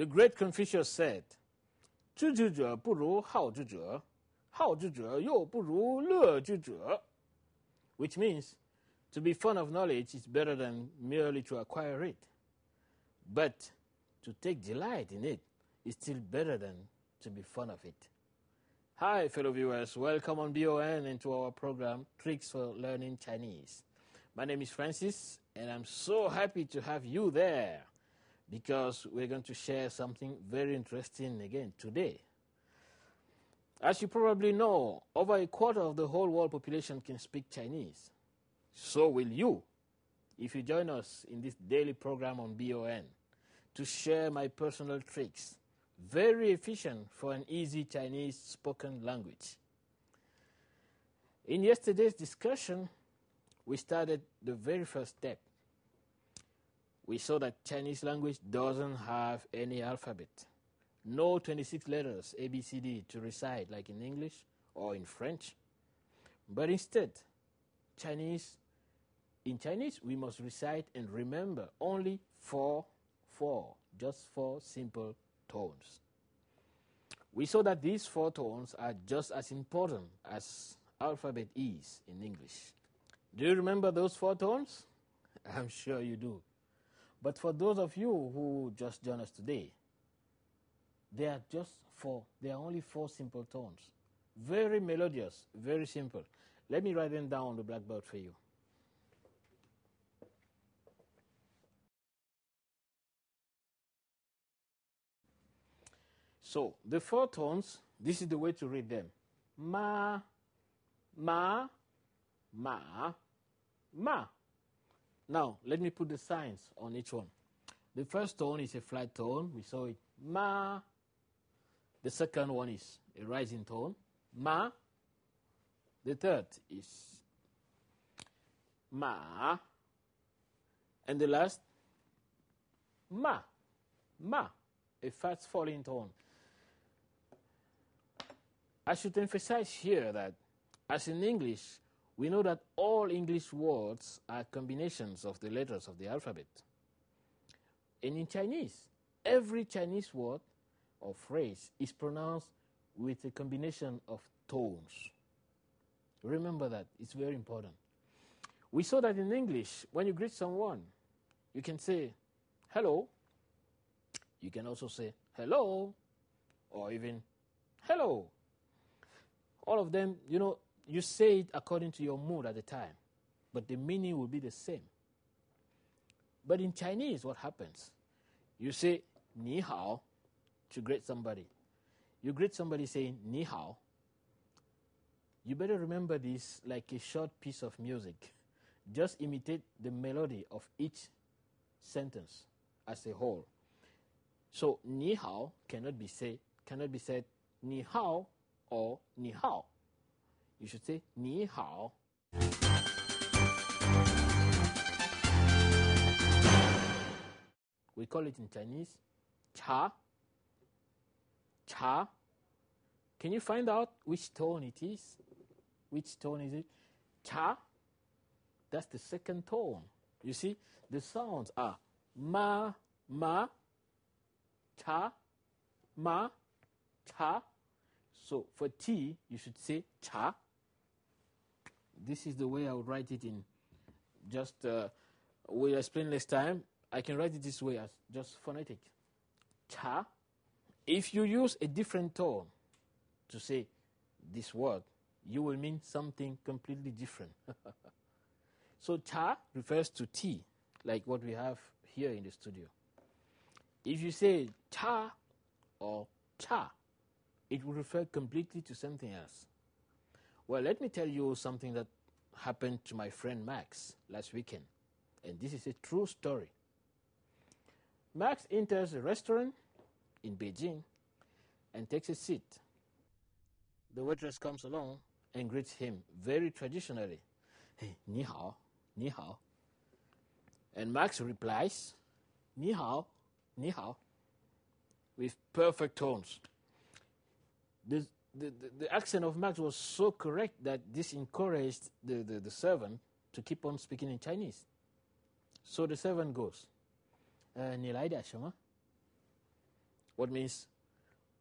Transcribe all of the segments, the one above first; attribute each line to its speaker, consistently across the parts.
Speaker 1: The great Confucius said, 知之者不如好之者，好之者又不如乐之者, which means to be fond of knowledge is better than merely to acquire it. But to take delight in it is still better than to be fond of it. Hi, fellow viewers. Welcome on BON and to our program, Tricks for Learning Chinese. My name is Francis, and I'm so happy to have you there because we're going to share something very interesting again today. As you probably know, over a quarter of the whole world population can speak Chinese. So will you, if you join us in this daily program on BON to share my personal tricks, very efficient for an easy Chinese spoken language. In yesterday's discussion, we started the very first step. We saw that Chinese language doesn't have any alphabet. No 26 letters, A, B, C, D, to recite like in English or in French. But instead, in Chinese, we must recite and remember only just four simple tones. We saw that these four tones are just as important as alphabet is in English. Do you remember those four tones? I'm sure you do. But for those of you who just joined us today, there are only four simple tones. Very melodious, very simple. Let me write them down on the blackboard for you. So, the four tones, this is the way to read them. Ma, ma, ma, ma. Now, let me put the signs on each one. The first tone is a flat tone. We saw it. Ma. The second one is a rising tone. Ma. The third is ma. And the last, ma. Ma. A fast falling tone. I should emphasize here that, as in English, we know that all English words are combinations of the letters of the alphabet. And in Chinese, every Chinese word or phrase is pronounced with a combination of tones. Remember that, it's very important. We saw that in English, when you greet someone, you can say hello. You can also say hello, or even hello. All of them, you say it according to your mood at the time, but the meaning will be the same. But in Chinese, what happens? You say ni hao to greet somebody. You greet somebody saying ni hao. You better remember this like a short piece of music. Just imitate the melody of each sentence as a whole. So ni hao cannot be said ni hao or ni hao. You should say ni hao. We call it in Chinese cha. Cha. Can you find out which tone it is? Which tone is it? Cha. That's the second tone. You see, the sounds are ma, ma, cha, ma, cha. So for T, you should say cha. This is the way I would write it in just, we'll explain next time. I can write it this way as just phonetic. Cha. If you use a different tone to say this word, you will mean something completely different. So cha refers to tea, like what we have here in the studio. If you say cha or cha, it will refer completely to something else. Well, let me tell you something that happened to my friend Max last weekend. And this is a true story. Max enters a restaurant in Beijing and takes a seat. The waitress comes along and greets him very traditionally. Hey, ni hao, ni hao. And Max replies, ni hao, with perfect tones. The accent of Max was so correct that this encouraged the servant to keep on speaking in Chinese. So the servant goes, 你来点什么? What means,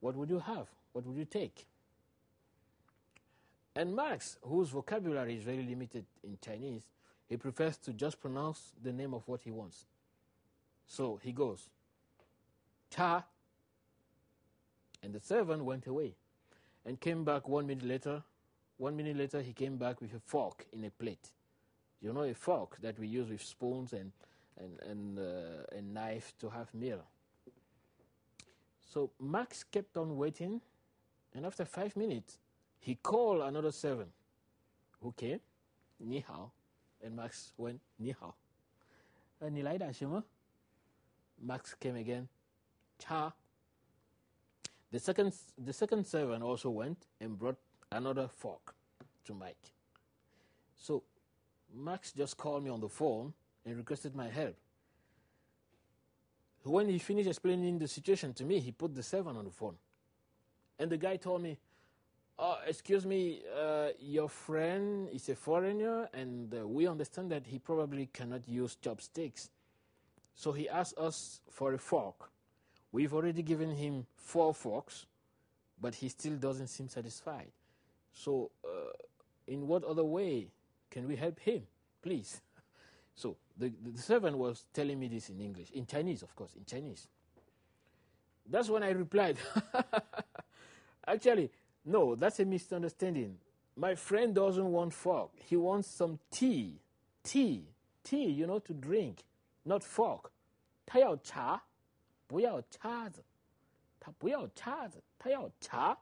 Speaker 1: what would you have? What would you take? And Max, whose vocabulary is very limited in Chinese, he prefers to just pronounce the name of what he wants. So he goes, cha. And the servant went away and came back 1 minute later. 1 minute later, he came back with a fork in a plate. You know, a fork that we use with spoons and a knife to have meal. So Max kept on waiting, and after 5 minutes, he called another servant who came, 你好, and Max went, 你好. 你来打什么? Max came again, 茶. The second servant also went and brought another fork to Mike. So Max just called me on the phone and requested my help. When he finished explaining the situation to me, he put the servant on the phone. And the guy told me, excuse me, your friend is a foreigner, and we understand that he probably cannot use chopsticks. So he asked us for a fork. We've already given him 4 forks, but he still doesn't seem satisfied. So in what other way can we help him, please? So the servant was telling me this in English, in Chinese, of course, in Chinese. That's when I replied, actually, no, that's a misunderstanding. My friend doesn't want fork. He wants some tea. Tea, you know, to drink, not fork. 他要茶，不要叉子。他不要叉子，他要茶。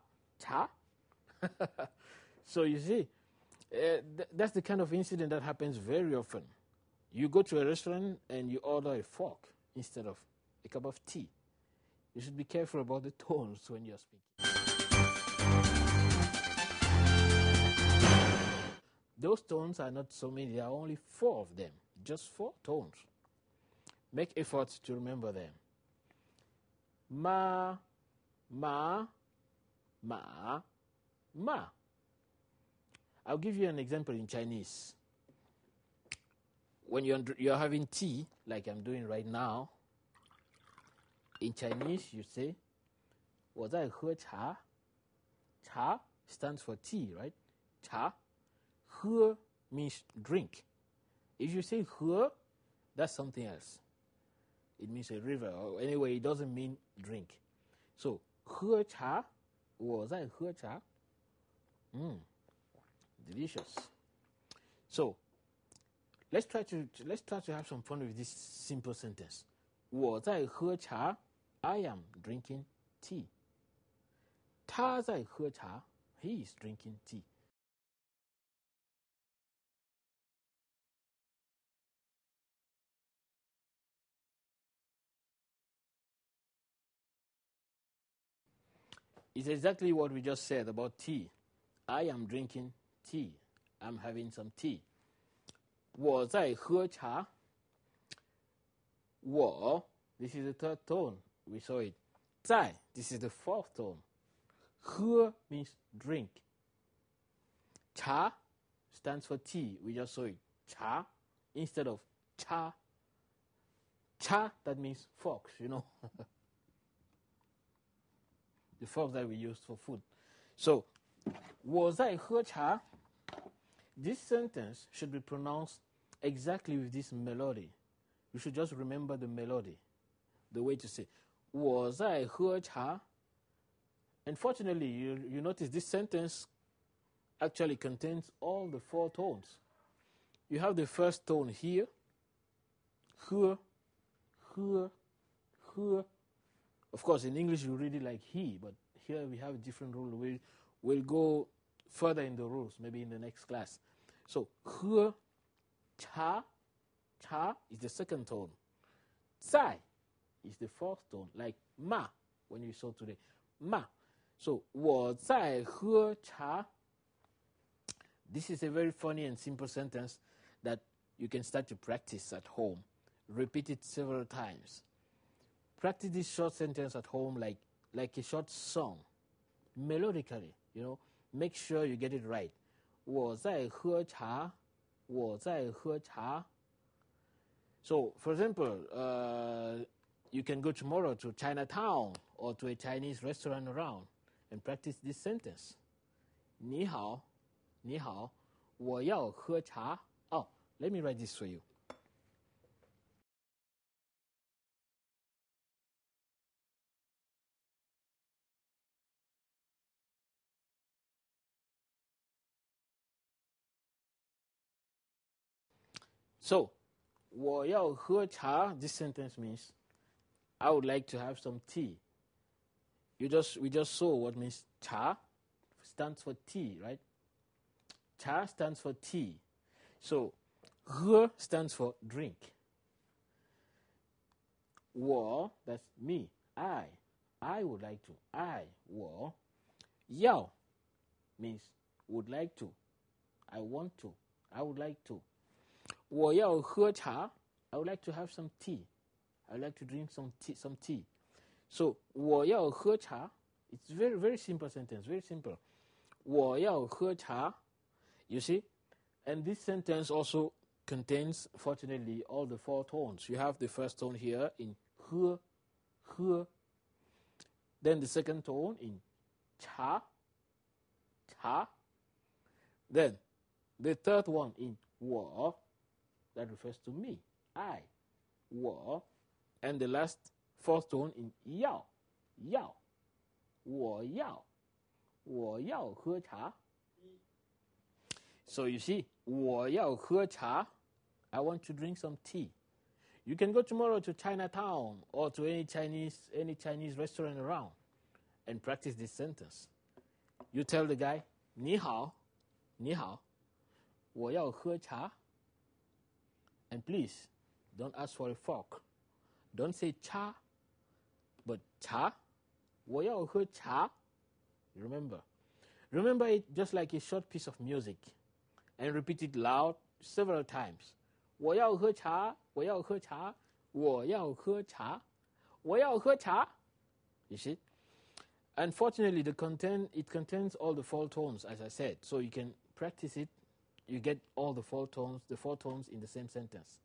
Speaker 1: So you see, that's the kind of incident that happens very often. You go to a restaurant and you order a fork instead of a cup of tea. You should be careful about the tones when you're speaking. Those tones are not so many. There are only 4 of them. Just 4 tones. Make efforts to remember them. Ma, ma, ma, ma. I'll give you an example in Chinese. When you're having tea, like I'm doing right now, in Chinese you say, 我在喝茶. Cha stands for tea, right? Cha. 喝 means drink. If you say 喝, that's something else. It means a river. Or anyway, it doesn't mean drink. So, 喝茶, 我在喝茶. Delicious. So, let's try to have some fun with this simple sentence. 我在喝茶, I am drinking tea. 他在喝茶, he is drinking tea. It's exactly what we just said about tea. I am drinking tea. I'm having some tea. 我在喝茶. 我, this is the 3rd tone. We saw it. 在, this is the 4th tone. 喝 means drink. 茶 stands for tea. We just saw it. 茶 instead of 茶. 茶, that means forks, you know. The forks that we use for food. So, 我在喝茶. This sentence should be pronounced exactly with this melody. You should just remember the melody, the way to say 我在喝茶. Unfortunately, you notice this sentence actually contains all the 4 tones. You have the first tone here, 喝, 喝, 喝. Of course, in English you read it like he, but here we have a different rule. We'll go further in the rules, maybe in the next class. So, 喝, cha, cha is the 2nd tone. 在 is the 4th tone, like ma, when you saw today. Ma. So, 我在喝茶. This is a very funny and simple sentence that you can start to practice at home. Repeat it several times. Practice this short sentence at home like a short song, melodically, you know. Make sure you get it right. 我在喝茶. 我在喝茶. So, for example, you can go tomorrow to Chinatown or to a Chinese restaurant around and practice this sentence. 你好,你好,我要喝茶. Oh, let me write this for you. So, 我要喝茶, this sentence means I would like to have some tea. We just saw what means cha stands for tea, right? Cha stands for tea. So, 喝 stands for drink. 我, that's me, I would like to, 我. 要 means would like to, I want to, I would like to. 我要喝茶, I would like to have some tea. I would like to drink some tea. So, 我要喝茶, it's very, very simple sentence, very simple. 我要喝茶, you see? And this sentence also contains, fortunately, all the 4 tones. You have the first tone here in 喝, then the second tone in 茶, then the third one in 我, that refers to me, I, 我, and the last 4th tone in 要, 我要喝茶. So you see, 我要喝茶, I want to drink some tea. You can go tomorrow to Chinatown or to any Chinese restaurant around and practice this sentence. You tell the guy, 你好,我要喝茶. And please, don't ask for a fork. Don't say cha, but cha. 我要喝茶. Remember it just like a short piece of music and repeat it loud several times. 我要喝茶,我要喝茶,我要喝茶,我要喝茶. You see? Unfortunately, it contains all the 4 tones, as I said. So you can practice it. You get all the 4 tones in the same sentence.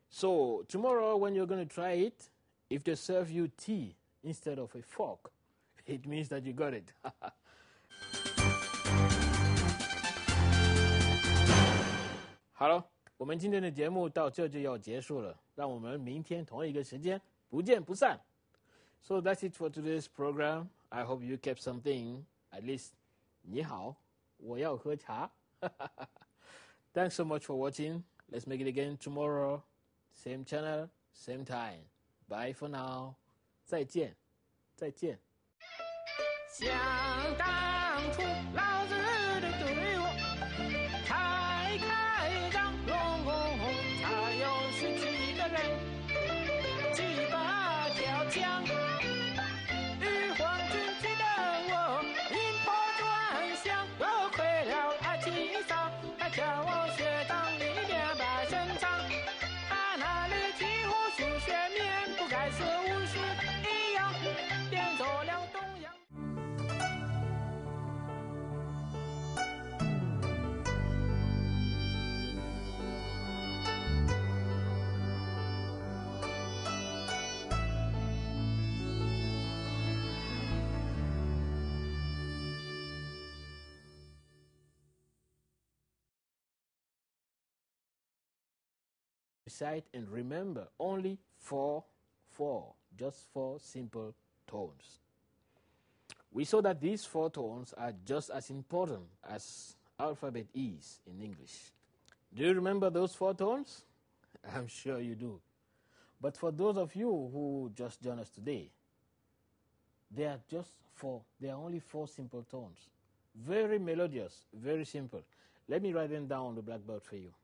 Speaker 1: So tomorrow when you're going to try it, if they serve you tea instead of a fork, it means that you got it. 好了，我们今天的节目到这就要结束了，让我们明天同一个时间不见不散。So that's it for today's program. I hope you kept something, at least 你好，我要喝茶. Thanks so much for watching. Let's make it again tomorrow. Same channel, same time. Bye for now. 再见，再见。想当初老子的对我开开张，龙宫才有17个人，7把条枪，玉皇军旗的我引破转向，多亏了爱情桑，还叫我学当一点把身长，把那里几乎数学面不该是50一样，变做了东洋。Recite and remember only 4, just 4 simple tones. We saw that these 4 tones are just as important as alphabet is in English. Do you remember those 4 tones? I'm sure you do. But for those of you who just joined us today, they are only 4 simple tones. Very melodious, very simple. Let me write them down on the blackboard for you.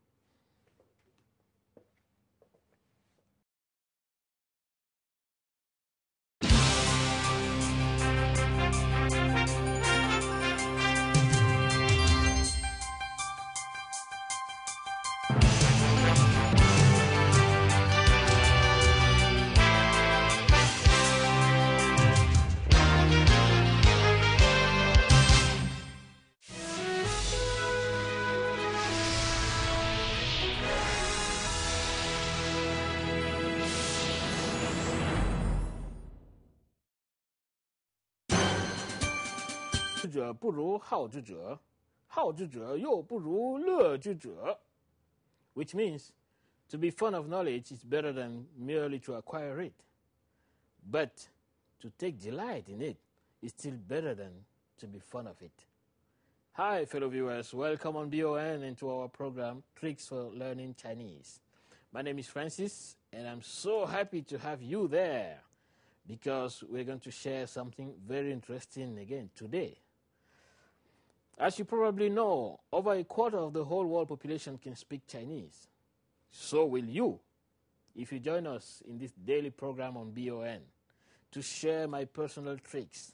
Speaker 1: 之者不如好之者，好之者又不如乐之者. Which means to be fond of knowledge is better than merely to acquire it. But to take delight in it is still better than to be fond of it. Hi, fellow viewers. Welcome on BON and to our program, Tricks for Learning Chinese. My name is Francis, and I'm so happy to have you there because we're going to share something very interesting again today. As you probably know, over a quarter of the whole world population can speak Chinese. So will you, if you join us in this daily program on BON to share my personal tricks,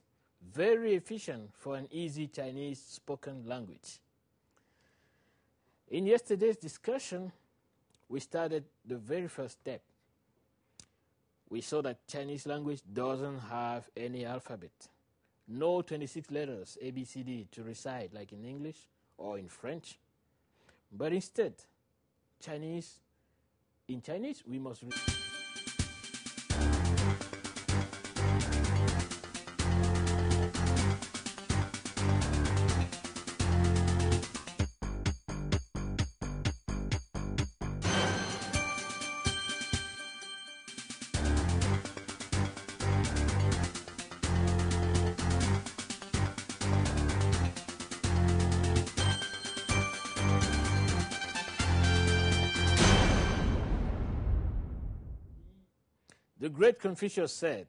Speaker 1: very efficient for an easy Chinese spoken language. In yesterday's discussion, we started the very first step. We saw that Chinese language doesn't have any alphabet. No 26 letters, A, B, C, D, to recite like in English or in French. But instead, in Chinese, we must The great Confucius said,